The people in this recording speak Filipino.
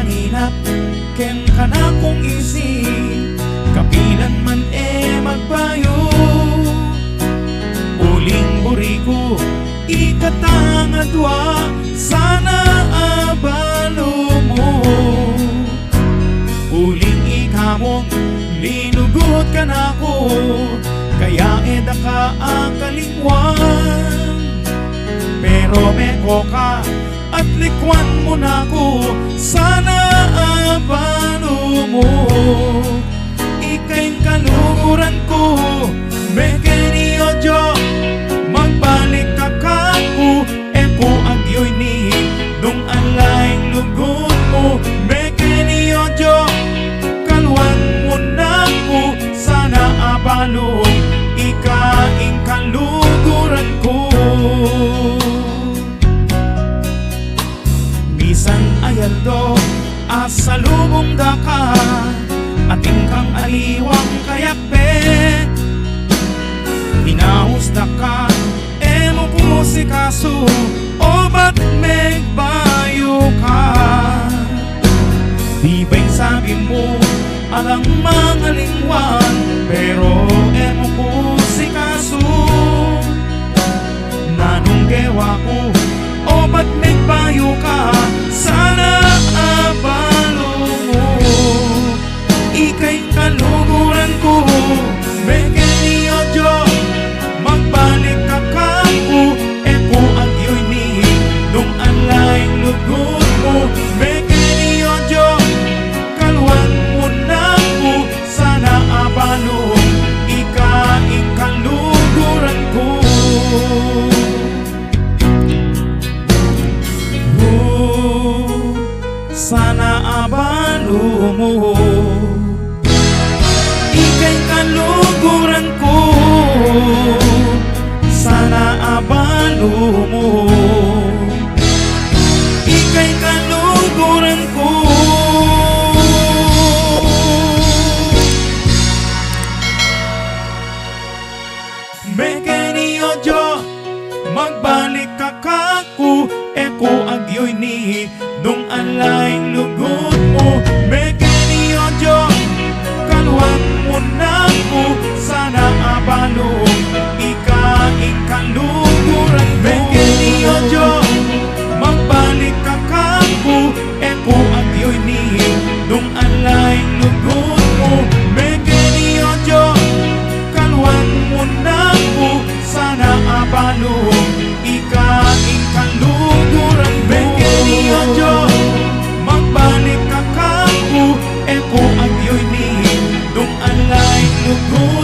maninap ken kana kong isip kapilan man magbayo uling buriko ikatangadwa sana abalo mo uling ikamong linugot ka na ko kaya daka ang kalingwan pero meko ka at likwan mo na ko sana abalo mo ika'y kaluguran ko mekeni ojo magbalik ka kako eko agyoy ni dong alayng lugot mo mekeni ojo kalwan mo na ko sana abalo ikaing kaluguran ko bisan ayaldo asalubong da ka ating kang aliwang kayakpe hinahusda ka emo ko si kaso o ba't megbayo ka di ba'y sabi mo alang mga lingwan pero emo ko si kaso nanong gewa ko o ba't megbayo ka sana abalo mo ika'y kaluguran ko mekeni ojo magbalik ka kako eko agyoy ni dong alayng lugot mo mekeni ojo kalwan mo na ko sana abalo ikaing kaluguran ko sana abalo mo ika'y kaluguran ko sana abalo mo ika'y kaluguran ko mekeni ojo magbalik ka kako eko agyoy ni dong alayng lugot mo mekeni ojo kalwan mo na ko sana abalo ikaing kaluguran ko mekeni ojo magbalik ka kako eko agyoy ni dong alayng lugot mo mekeni ojo kalwan mo na ko sana abalo ikaing kaluguran mekeni ojo magbalik ka kako eko agyoy ni dong alayng lugot